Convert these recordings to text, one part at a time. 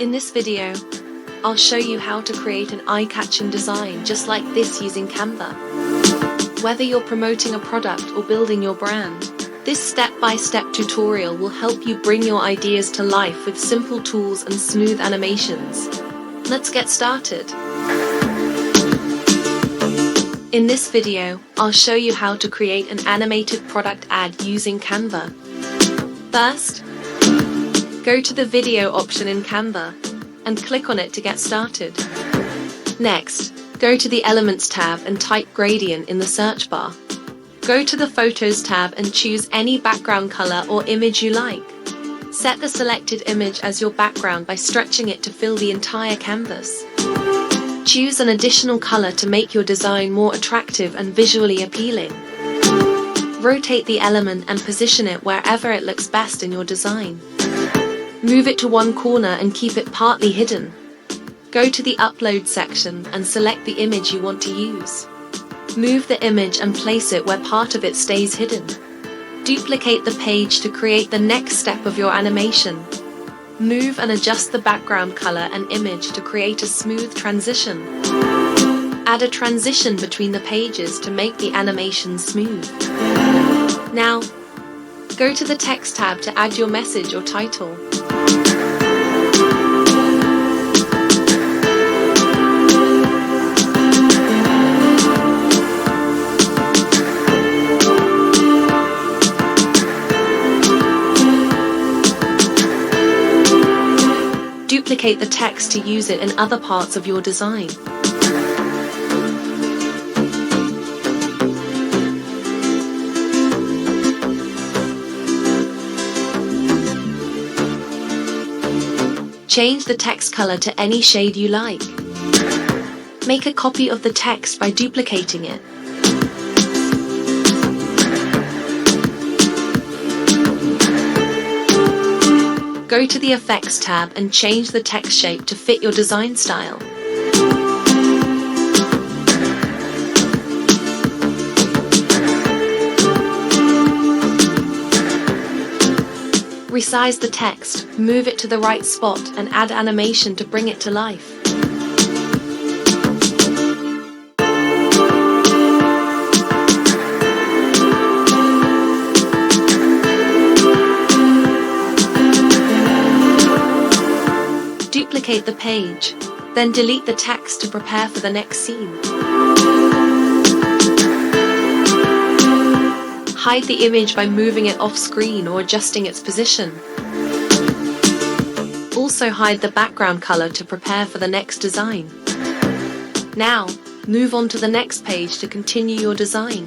In this video, I'll show you how to create an eye-catching design just like this using Canva. Whether you're promoting a product or building your brand, this step-by-step tutorial will help you bring your ideas to life with simple tools and smooth animations. Let's get started. In this video, I'll show you how to create an animated product ad using Canva. First, go to the video option in Canva and click on it to get started. Next, go to the Elements tab and type Gradient in the search bar. Go to the Photos tab and choose any background color or image you like. Set the selected image as your background by stretching it to fill the entire canvas. Choose an additional color to make your design more attractive and visually appealing. Rotate the element and position it wherever it looks best in your design. Move it to one corner and keep it partly hidden. Go to the Upload section and select the image you want to use. Move the image and place it where part of it stays hidden. Duplicate the page to create the next step of your animation. Move and adjust the background color and image to create a smooth transition. Add a transition between the pages to make the animation smooth. Now, go to the Text tab to add your message or title. Duplicate the text to use it in other parts of your design. Change the text color to any shade you like. Make a copy of the text by duplicating it. Go to the Effects tab and change the text shape to fit your design style. Resize the text, move it to the right spot, and add animation to bring it to life. Duplicate the page, then delete the text to prepare for the next scene. Hide the image by moving it off screen or adjusting its position. Also hide the background color to prepare for the next design. Now, move on to the next page to continue your design.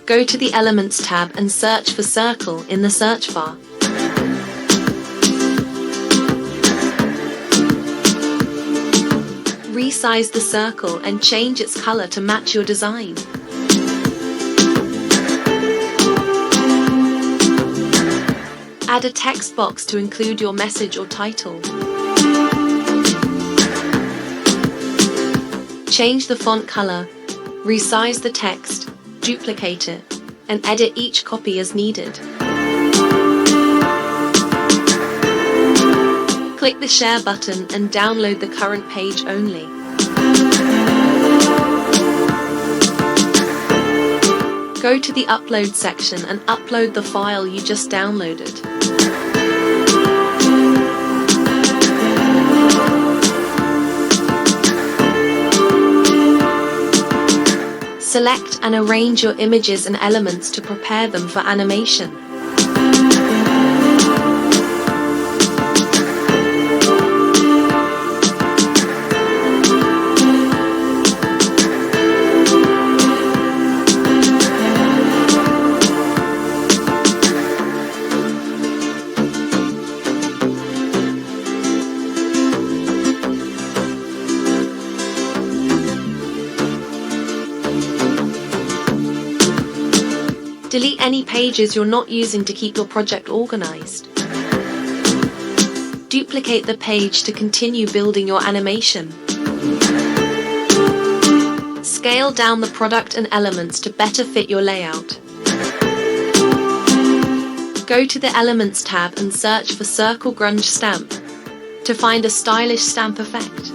Go to the Elements tab and search for Circle in the search bar. Resize the circle and change its color to match your design. Add a text box to include your message or title. Change the font color, resize the text, duplicate it, and edit each copy as needed. Click the Share button and download the current page only. Go to the Upload section and upload the file you just downloaded. Select and arrange your images and elements to prepare them for animation. Delete any pages you're not using to keep your project organized. Duplicate the page to continue building your animation. Scale down the product and elements to better fit your layout. Go to the Elements tab and search for Circle Grunge Stamp to find a stylish stamp effect.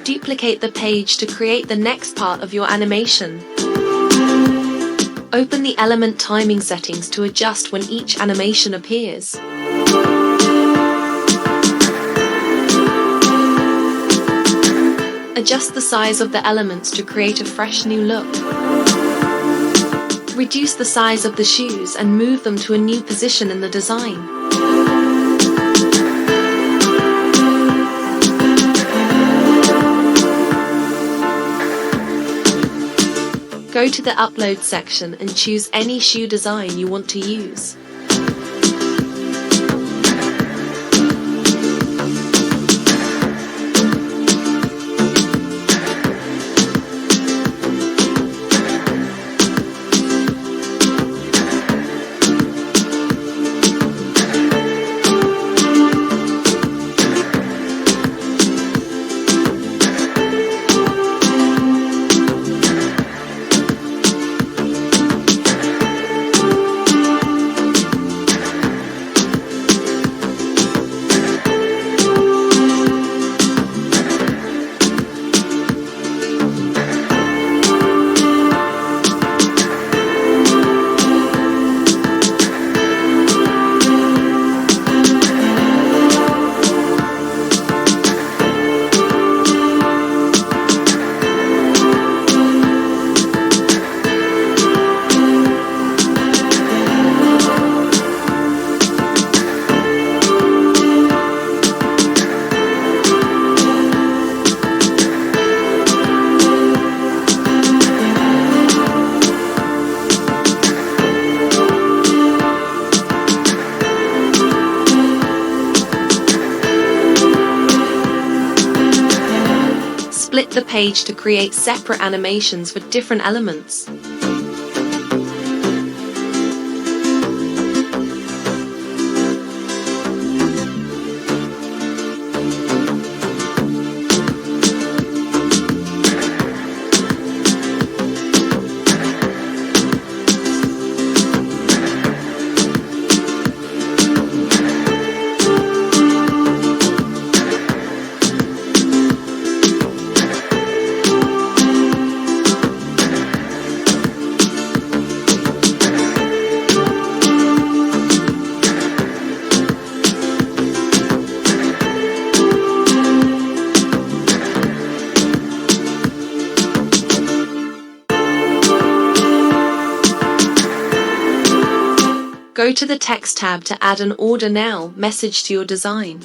Duplicate the page to create the next part of your animation. Open the element timing settings to adjust when each animation appears. Adjust the size of the elements to create a fresh new look. Reduce the size of the shoes and move them to a new position in the design. Go to the Upload section and choose any shoe design you want to use. Split the page to create separate animations for different elements. Go to the Text tab to add an Order Now message to your design.